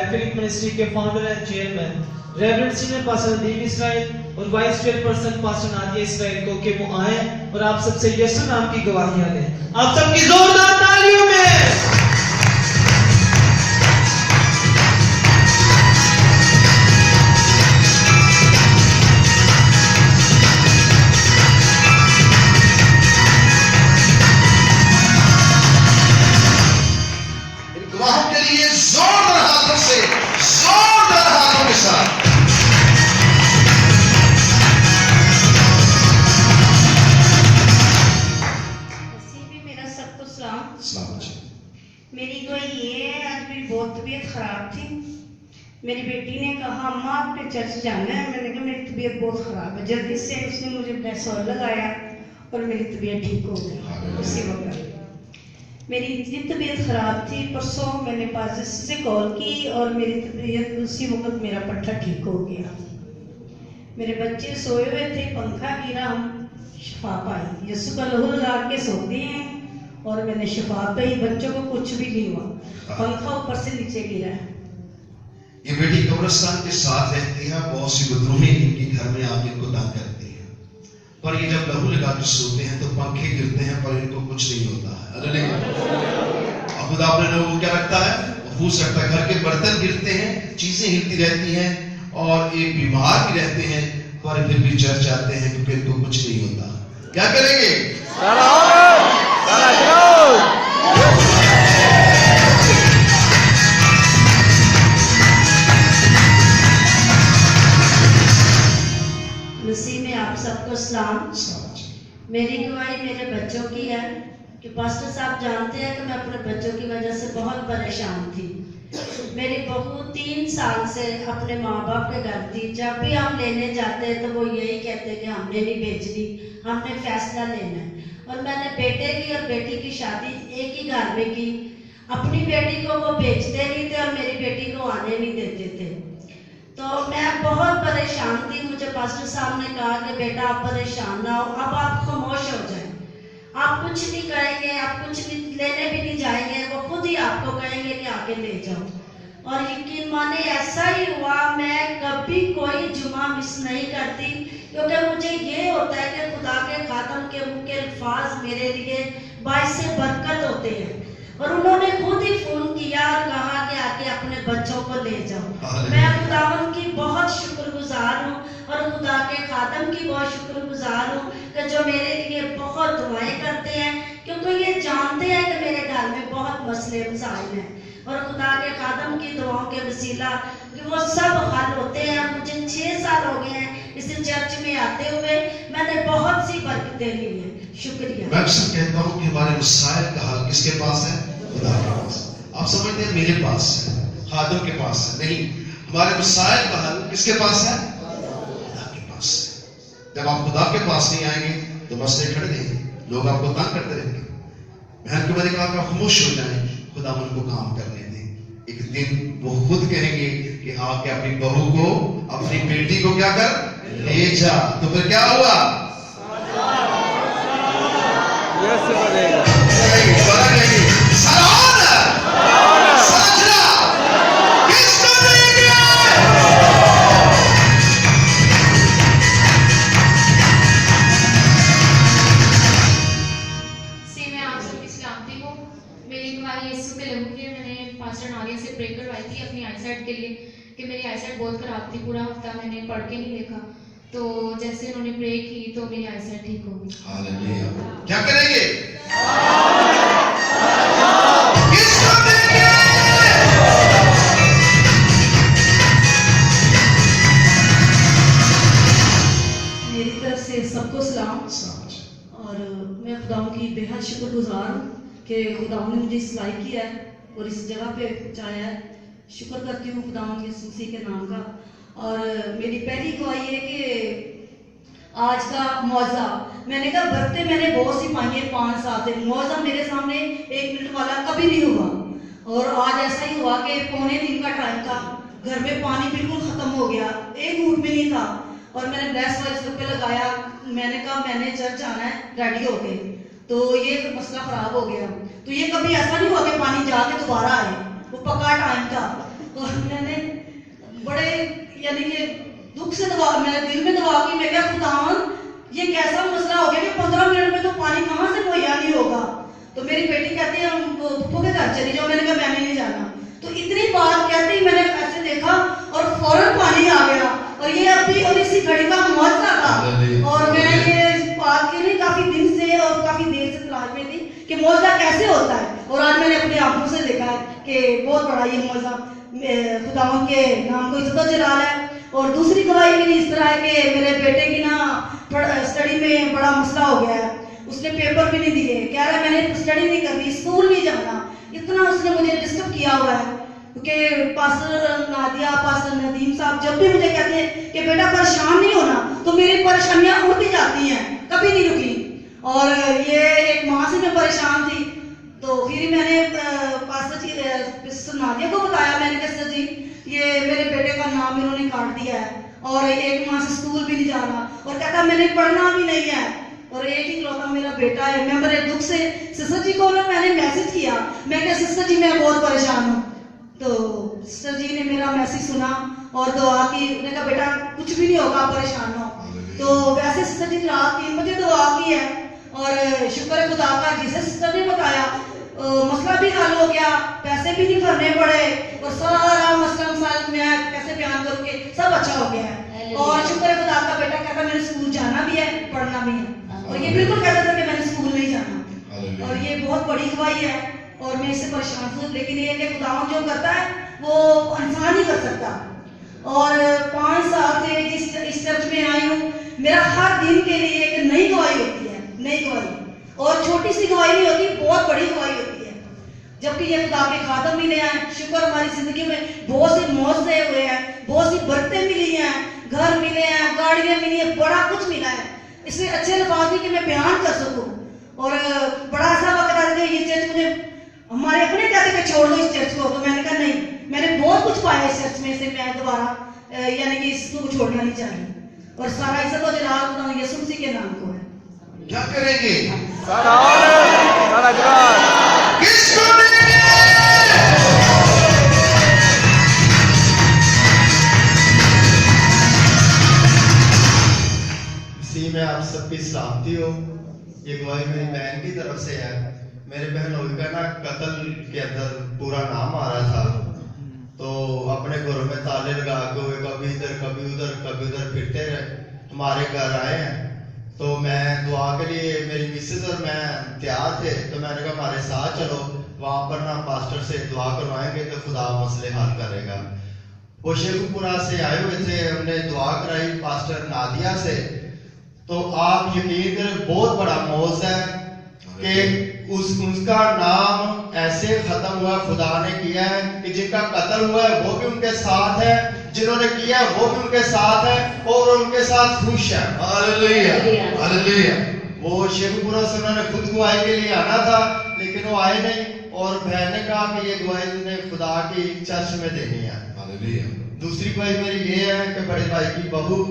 Catholic ministry के founder and chairman reverend senior pastor Nadeem Israel और vice chairperson pastor Nadia Israel को कि वो आए और आप सबसे यीशु नाम की गवाहियां लें। आप सबकी जोरदार तालियों में मेरी तो ये आज भी बहुत तबीयत खराब थी। मेरी बेटी ने कहा अम्मा आपने चर्च जाना है। मैंने कहा मेरी तबीयत बहुत खराब है। जल्दी से उसने मुझे ब्लेस ऑयल लगाया और मेरी तबीयत ठीक हो गई। उसी वक्त मेरी इतनी तबीयत खराब थी, परसों मैंने पास्टर से कॉल की और मेरी तबीयत उसी वक्त मेरा पट्टा ठीक हो गया। मेरे बच्चे सोए हुए थे, पंखा गिरा, हम शिफा पाई। यीशु का लहू लगा के सोते हैं और मैंने शिफा पाई। बच्चों को कुछ भी नहीं हुआ, पंखा ऊपर से नीचे गिरा है। ये बेटी कब्रिस्तान के साथ रहती है, बहुत सी गुदरूहें इनके घर में आके इनको तंग करती है, पर ये जब लहू लगा के सोते हैं तो पंखे गिरते हैं पर इनको कुछ नहीं होता है। और खुदा अपने लोगों को क्या रखता है, महफूज रखता है। घर के बर्तन गिरते हैं, चीजें हिलती रहती हैं और ये बीमार भी रहते हैं, पर फिर भी चर्च आते हैं क्योंकि इनको कुछ नहीं होता। क्या करेंगे? मसीह में आप सबको सलाम। मेरी गवाही मेरे बच्चों की है कि पास्टर साहब जानते हैं कि मैं अपने बच्चों की वजह से बहुत परेशान थी। मेरी बहू 3 साल से अपने माँ बाप के घर थी। जब भी हम लेने जाते हैं तो वो यही कहते हैं कि हमने नहीं बेचनी, हमने फैसला लेना है। और मैंने बेटे की और बेटी की शादी एक ही घर में की। अपनी बेटी को वो बेचते नहीं थे और मेरी बेटी को आने नहीं देते थे। तो मैं बहुत परेशान थी। मुझे पास्टर साहब ने कहा कि बेटा आप परेशान ना हो, अब आप खामोश हो जाए, आप कुछ नहीं करेंगे, आप कुछ नहीं लेने भी नहीं जाएंगे, वो खुद ही आपको कहेंगे कि आके ले जाओ। और यकीन माने ऐसा ही हुआ। मैं कभी कोई जुमा मिस नहीं करती, क्योंकि मुझे ये होता है कि खुदा के खातम के मुंह के अल्फाज मेरे लिए बाइस से बरकत होते हैं। और उन्होंने खुद ही फोन किया और कहा कि आके अपने बच्चों को ले जाओ। मैं खुदावन की बहुत शुक्रगुजार हूँ और खुदा के खातम की बहुत शुक्रगुजार हूँ कि जो मेरे लिए बहुत दुआएं करते हैं, क्योंकि ये जानते हैं कि मेरे घर में बहुत मसले मसाइल हैं और खुदा के खातम की दुआओं के वसीला कि वो सब हल होते हैं। मुझे 6 साल हो गए हैं इस चर्च में आते हुए, मैंने बहुत सी बरकतें ली हैं। शुक्रिया। मैं अक्सर कहता हूँ कि हमारे मसाइल का हल किसके पास है? खुदा के पास। आप समझते हैं मेरे पास है, खादम के पास है? नहीं, हमारे मसाइल का हल किसके पास है? खुदा के पास है। जब आप खुदा के पास नहीं आएंगे तो मसले खड़े रहेंगे, लोग आपको तंग करते रहेंगे। बहन को मैंने कहा कि खामोश हो जाएं, खुदा उनको काम करने दें। एक दिन वो खुद कहेंगे कि आके अपनी बहू को, अपनी बेटी को क्या कर, ले जा। तो फिर क्या हुआ? कि मेरी आईसाइट बहुत खराब थी। पूरा हफ्ता मैंने पढ़ के नहीं देखा, तो जैसे उन्होंने प्रे की तो मेरी आईसाइट ठीक हो गई। हालेलुया। क्या करेंगे? मेरी तरफ से सबको सलाम। और मैं खुदा की बेहद शुक्रगुजार हूँ कि खुदा ने मुझे इस लायक किया है और इस जगह पे पहुँचाया है। शुक्र करती हूँ खुदा के मसीह के नाम का। और मेरी पहली गवाही है कि आज का मौजा, मैंने कहा बरकतें मैंने बहुत सी पाई है 5 साल से, मौजा मेरे सामने 1 मिनट वाला कभी नहीं हुआ। और आज ऐसा ही हुआ कि 2:45 का टाइम था, घर में पानी बिल्कुल खत्म हो गया, 1 घूंट भी नहीं था। और मैंने ब्लेस वाइस पे लगाया, मैंने कहा मैंने चर्च आना है रेडी होके, तो ये मसला खराब हो गया। तो ये कभी ऐसा नहीं हुआ कि पानी जाके दोबारा आए, वो पक्का टाइम था। اور میں نے بڑے یعنی کہ دکھ سے دعا، میں دل میں دعا کی، میں کہا خداوند یہ کیسا مسئلہ ہو گیا کہ 15 منٹ میں تو پانی کہاں سے مہیا نہیں ہوگا. تو میری بیٹی کہتی ہے پھپھو کے گھر چلی جاؤ. میں نے کہا میں نہیں جانا. تو اتنی بات کہتے ہی میں نے ایسے دیکھا اور فوراً پانی آ گیا. اور یہ ابھی اور اسی گھڑی کا معجزہ تھا. اور میں یہ بات کی نہیں کافی دن سے اور کافی دیر سے تلاش میں تھی کہ معجزہ کیسے ہوتا ہے. اور آج میں نے اپنی آنکھوں سے دیکھا ہے کہ بہت بڑا یہ معجزہ خداوند کے نام کو عزت و جلال ہے. اور دوسری گواہی میری اس طرح ہے کہ میرے بیٹے کی نا اسٹڈی میں بڑا مسئلہ ہو گیا ہے. اس نے پیپر بھی نہیں دیے، کہہ رہا ہے میں نے اسٹڈی نہیں کرنی، اسکول نہیں جانا. اتنا اس نے مجھے ڈسٹرب کیا ہوا ہے کیونکہ پاسٹر نادیہ، پاسٹر ندیم صاحب جب بھی مجھے کہتے ہیں کہ بیٹا پریشان نہیں ہونا، تو میری پریشانیاں اڑتی جاتی ہیں، کبھی نہیں رکی. اور یہ ایک ماہ سے میں پریشان تھی. تو پھر میں نے پاسٹر جی سسٹر نادیہ کو بتایا. میں نے کہا سر جی یہ میرے بیٹے کا نام انہوں نے کاٹ دیا ہے اور 1 ماہ سے اسکول بھی نہیں جا رہا. اور کہتا میں نے پڑھنا بھی نہیں ہے اور ایک ہی کلوتا میرا بیٹا ہے. میں بڑے دکھ سے سسٹر جی کو میں نے میسج کیا. میں کہا سسٹر جی میں بہت پریشان ہوں. تو سسٹر جی نے میرا میسج سنا اور دعا کی. انہوں نے کہا بیٹا کچھ بھی نہیں ہوگا، پریشان ہو. تو ویسے سسٹر جی رات 3 بجے دعا کی ہے اور شکر ہے خدا کا جسے سسٹر نے بتایا مسئلہ بھی حل ہو گیا، پیسے بھی نہیں بھرنے پڑے اور سارا مسئلہ مسائل میں کیسے بیان کروں کہ سب اچھا ہو گیا ہے. اور شکر ہے خدا کا. بیٹا کہتا میں نے اسکول جانا بھی ہے، پڑھنا بھی ہے. اور یہ بالکل کہتا تھا کہ میں نے اسکول نہیں جانا. اور یہ بہت بڑی گواہی ہے اور میں اس سے پریشان ہوں. لیکن یہ کہ خداوند جو کرتا ہے وہ انسان ہی کر سکتا. اور 5 سال سے اس چرچ میں آئی ہوں. میرا ہر دن کے لیے ایک نئی گواہی ہوتی ہے، نئی گواہی. اور چھوٹی سی گواہی نہیں ہوتی، بہت بڑی گواہی ہوتی ہے. جبکہ یہ خدا کے خاتم ملے ہیں. شکر ہماری زندگی میں بہت سے معجزے ہوئے ہیں، بہت سی برکتیں ملی ہیں، گھر ملے ہیں، گاڑیاں ملی ہیں، بڑا کچھ ملا ہے. اس میں اچھے الفاظ نہیں کہ میں بیان کر سکوں. اور بڑا ایسا وقت آتا ہے کہ یہ چرچ مجھے ہمارے اپنے کہتے کہ چھوڑ دو اس چرچ کو. تو میں نے کہا نہیں، میں نے بہت کچھ پایا اس چرچ میں سے، میں دوبارہ یعنی کہ اس کو چھوڑنا نہیں چاہیے. اور سارا عزت و جلال خدا یسوع مسیح کے نام کو ہے. کیا کریں گے؟ سارا جلال کس کو دیں گے؟ مسیح میں آپ سب کی سلامتی ہو. یہ گواہی میری بہن کی طرف سے ہے. میرے بہن ہوئی کا نا قتل کے اندر پورا نام آ رہا تھا. تو اپنے گھروں میں تالے لگا کے ہوئے کبھی ادھر کبھی ادھر پھرتے رہے. ہمارے گھر آئے ہیں تو میں دعا کے لیے میری مسز اور میں تیار تھے. تو میں نے کہا ہمارے ساتھ چلو، وہاں پر نا پاسٹر سے دعا کروائیں گے تو خدا مسئلے حل کرے گا. وہ شیخو پورہ سے آئے ہوئے تھے، ہم نے دعا کرائی پاسٹر نادیہ سے. تو آپ یقین کریں بہت بڑا معجزہ ہے کہ اس کا نام ایسے ختم ہوا. خدا نے کیا ہے کہ جن کا قتل ہوا ہے وہ بھی ان کے ساتھ ہے، جنہوں نے کیا ہے وہ بھی ان کے ساتھ ہے اور ان کے ساتھ خوش ہے. ہاللیلویہ ہاللیلویہ. وہ شیخو پورہ سے انہوں نے خود گواہی کے لیے آنا تھا لیکن وہ آئے نہیں. اور بہن نے کہا کہ یہ گواہی نے خدا کی چرچ میں دینی ہے. ہاللیلویہ. دوسری گواہی میری یہ ہے کہ بڑے بھائی کی بہو،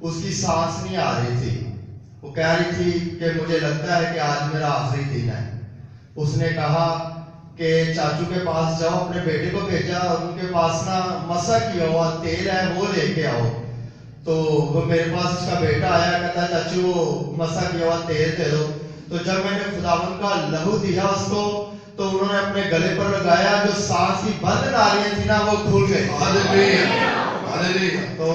اس کی سانس نہیں آ رہی تھی. وہ کہہ رہی تھی کہ مجھے لگتا ہے کہ آج میرا آخری دن ہے. اس نے کہا کہ چاچو کے پاس جاؤ، اپنے بیٹے کو بھیجا اور ان کے پاس نا مسا کیا ہوا تیل ہے وہ لے کے آؤ. تو وہ میرے پاس اس کا بیٹا آیا، کہتا چاچو وہ مسا کیا ہوا تیل دے دو. تو جب میں نے خداوند کا لہو دیا اس کو تو انہوں نے اپنے گلے پر لگایا، جو سانس کی بند نالیاں تھی نا وہ کھل گئی. ہاللیلویہ ہاللیلویہ. تو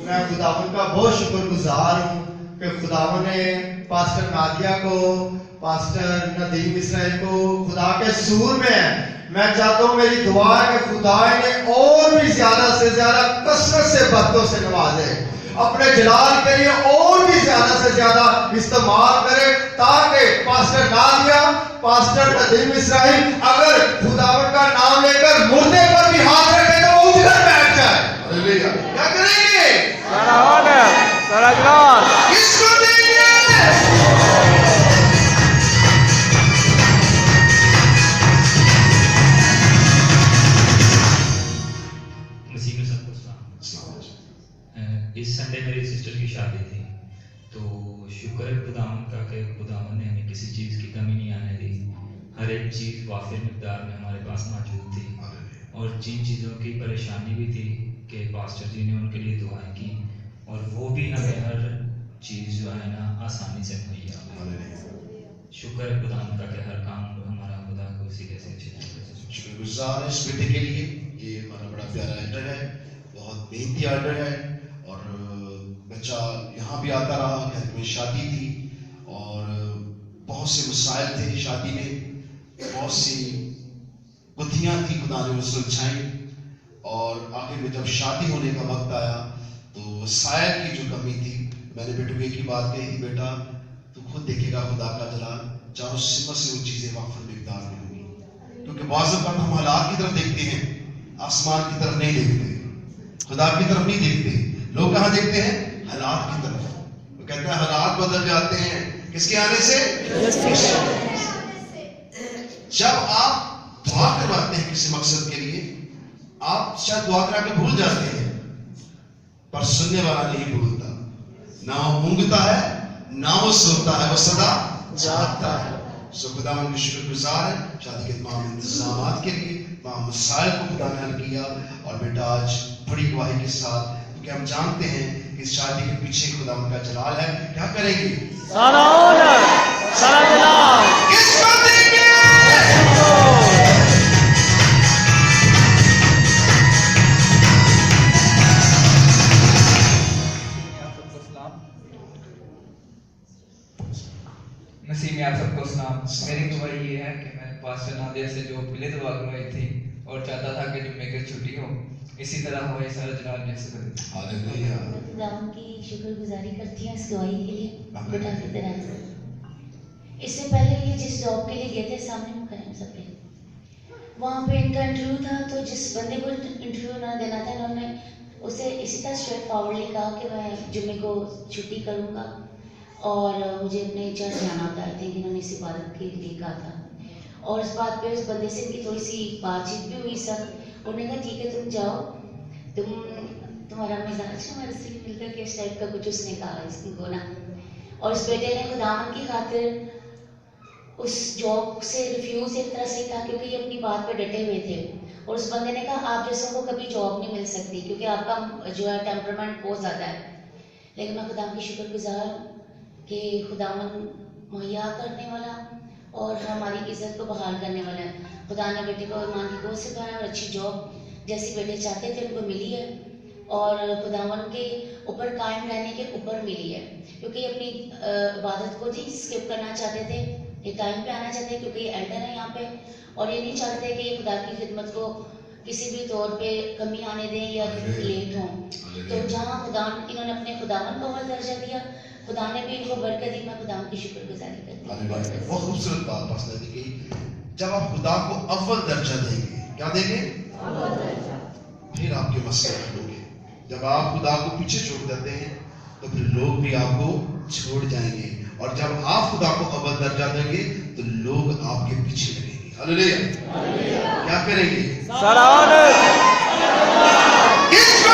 میں خداوند کا بہت شکر گزار ہوں کہ خداوند نے پاسٹر نادیہ کو، پاسٹر ندیم اسرائیل کو خدا کے سور میں ہے. میں چاہتا ہوں میری دعا ہے کہ خدا انہیں اور بھی زیادہ سے زیادہ کثرت سے برکتوں سے نوازے، اپنے جلال کے لیے اور بھی زیادہ سے زیادہ استعمال کرے تاکہ پاسٹر نادیہ، پاسٹر ندیم اسرائیل اگر خداوند کا نام لے کر مردے پر بھی ہاتھ رکھے تو وہ ادھر بیٹھ جائے. ہاللیلویہ. کیا کریں گے؟ سارا جلال کس کو دیں گے؟ مسیح میں سب کو سلام. اس سنڈے میری سسٹر کی شادی تھی تو شکر ہے خداوند کا کہ خداوند نے ہمیں کسی چیز کی کمی نہیں آنے دی. ہر ایک چیز وافر مقدار میں ہمارے پاس موجود تھی और जिन चीज़ों की परेशानी भी थी कि पास्टर जी ने उनके लिए दुआएं की और वो भी हमें हर चीज़ जो है ना आसानी से मुहैया हुई। शुक्र है खुदा का कि हर काम हमारा खुदा को उसी कैसे अच्छे तरीके से शुक्रगुजार है इस बेटे के लिए। ये हमारा बड़ा प्यारा एल्डर है, बहुत मेहनती एल्डर है और बच्चा यहाँ भी आता रहा, घर में शादी थी और बहुत से मसाइल थे शादी में, बहुत सी गुत्थियाँ थी, खुदा ने वो सुलझाई और आखिर में जब शादी होने का वक्त आया तो वसाइल की जो कमी थी, मैंने बेटे को एक ही बात कही थी, बेटा तू खुद देखेगा खुदा का जलाल, चारों सिमत से वो चीजें वाफर मिकदार में होंगी। क्योंकि बाज़ वक़्त हम हालात की तरफ देखते हैं, आसमान की तरफ नहीं देखते, खुदा की तरफ नहीं देखते। लोग कहाँ देखते हैं? हालात की तरफ। वो कहते हैं हालात बदल जाते हैं किसके आने से? जब आप दुआ करवाते हैं किसी मकसद के लिए, आप शायद दुआ करा के भूल जाते हैं, पर सुनने वाला नहीं भूलता। ना वो ऊँगता है ना वो सोता है, वो सदा जागता है। सो खुदा उनकी शुक्रगुजार है शादी के तमाम इंतजामात के लिए, तमाम मसाइल को खुदा ने हल किया और बेटा आज बड़ी गवाही के साथ, क्योंकि हम जानते हैं कि इस शादी के पीछे खुदा उनका जलाल है। क्या करेंगे? सारा ऑनर, सारा जलाल किसको देंगे? मसीह में आप सबको सलाम। मेरी गवाही ये है कि मैं पास्टर नादिया से जो पहले दुआ करवाई थी और चाहता था कि जुम्मे की छुट्टी हो, इसी तरह हो सारा जलाल जैसे करें। हालेलुया। खुदा की शुक्रगुजारी करती हैं इस गवाही के लिए, खुदा की तरह। इससे पहले ये जिस जॉब के लिए गए थे, सामने में करें सबके, वहाँ पे इनका इंटरव्यू था, तो जिस बंदे को इंटरव्यू उन्होंने देना था, इन्होंने उसे इसी तरह स्ट्रेट फॉरवर्डली कहा कि मैं जुम्मे को छुट्टी करूँगा और मुझे अपने चर्च जाना होता है। आई थिंक इन्होंने इस इबादत के लिए कहा था और इस बात पे उस बंदे से इनकी थोड़ी सी बातचीत भी हुई सर। उन्होंने कहा ठीक है तुम जाओ, तुम्हारा मिजाज हमारे से मिलकर के इस टाइप का कुछ उसने कहा इसको ना। और उस बेटे ने खुदावन की खातिर उस जॉब से रिफ्यूज एक तरह से कहा, क्योंकि ये अपनी बात पे डटे हुए थे। और उस बंदे ने कहा आप जैसों को कभी जॉब नहीं मिल सकती क्योंकि आपका जो है टेम्परामेंट बहुत ज़्यादा है। लेकिन मैं खुदा की शुक्रगुजार कि खुदावन मुहैया करने वाला और हमारी इज्जत को बहाल करने वाला है। खुदा ने बेटे को ईमान की गोद से पाया और अच्छी जॉब जैसी बेटे चाहते थे उनको मिली है और खुदावन के ऊपर कायम रहने के ऊपर मिली है, क्योंकि अपनी इबादत को जी स्किप करना चाहते थे, ये टाइम पे आना चाहते हैं क्योंकि ये एल्डर है यहाँ पे और ये नहीं चाहते कि ये खुदा की खिदमत को किसी भी तौर पे कमी आने दें या लेट हों। तो जहाँ खुदा इन्होंने अपने खुदावन को अव्वल दर्जा दिया, खुदा ने भी इनको बरकत दी। मैं खुदा की शुक्रगुजारी करती हूँ। बहुत खूबसूरत बात पास्टर ने की, जब आप खुदा को अव्वल दर्जा देंगे, क्या देंगे? फिर आपके मसले हल होंगे। जब आप खुदा को पीछे छोड़ देते हैं तो फिर लोग भी आपको छोड़ जाएंगे, और जब आप खुदा को अव्वल दर्जा देंगे तो लोग आपके पीछे लगेंगे। हालेलुया। क्या करेंगे? सारा ऑनर किसको